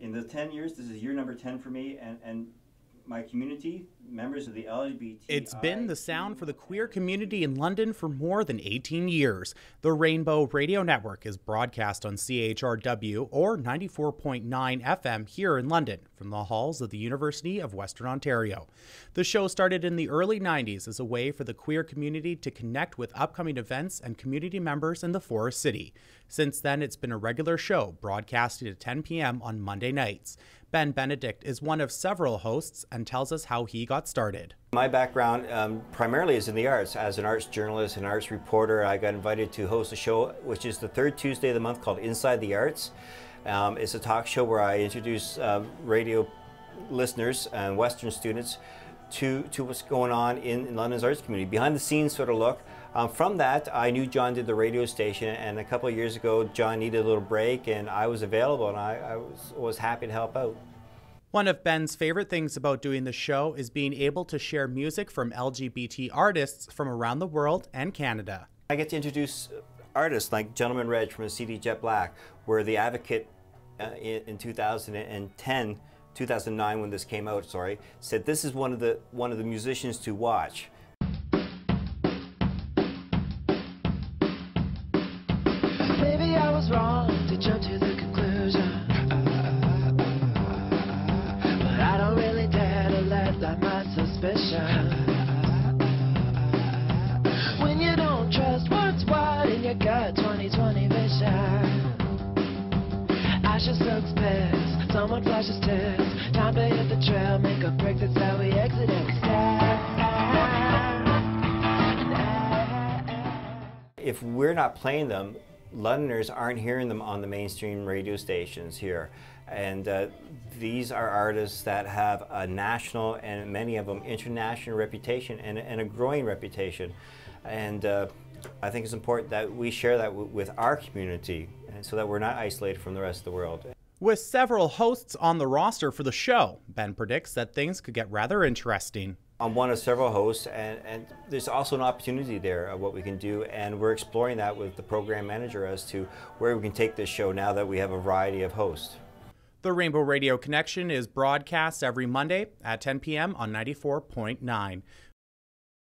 In the 10 years, this is year number 10 for me, and my community, members of the LGBTQ. It's been the sound for the queer community in London for more than 18 years. The Rainbow Radio Network is broadcast on CHRW or 94.9 FM here in London from the halls of the University of Western Ontario. The show started in the early 90s as a way for the queer community to connect with upcoming events and community members in the Forest City. Since then, it's been a regular show broadcasted at 10 p.m. on Monday nights. Ben Benedict is one of several hosts and tells us how he got started. My background primarily is in the arts. As an arts journalist and arts reporter, I got invited to host a show which is the third Tuesday of the month called Inside the Arts. It's a talk show where I introduce radio listeners and Western students to what's going on in London's arts community, behind the scenes sort of look. From that, I knew John did the radio station, and a couple of years ago, John needed a little break, and I was available, and I was happy to help out. One of Ben's favorite things about doing the show is being able to share music from LGBT artists from around the world and Canada. I get to introduce artists like Gentleman Reg from the CD Jet Black, where The Advocate in 2009 when this came out, said this is one of the musicians to watch. Maybe I was wrong to jump to the conclusion, but I don't really dare to let that my suspicion. When you don't trust what's what in your gut, 20/20 vision. Ashes soaks piss, someone flashes tips. Time to hit the trail, make a break, that's how we exit and we stand. If we're not playing them, Londoners aren't hearing them on the mainstream radio stations here. And these are artists that have a national and many of them international reputation and a growing reputation. And I think it's important that we share that with our community, and so that we're not isolated from the rest of the world. With several hosts on the roster for the show, Ben predicts that things could get rather interesting. I'm one of several hosts, and there's also an opportunity there of what we can do, and we're exploring that with the program manager as to where we can take this show now that we have a variety of hosts. The Rainbow Radio Connection is broadcast every Monday at 10 p.m. on 94.9.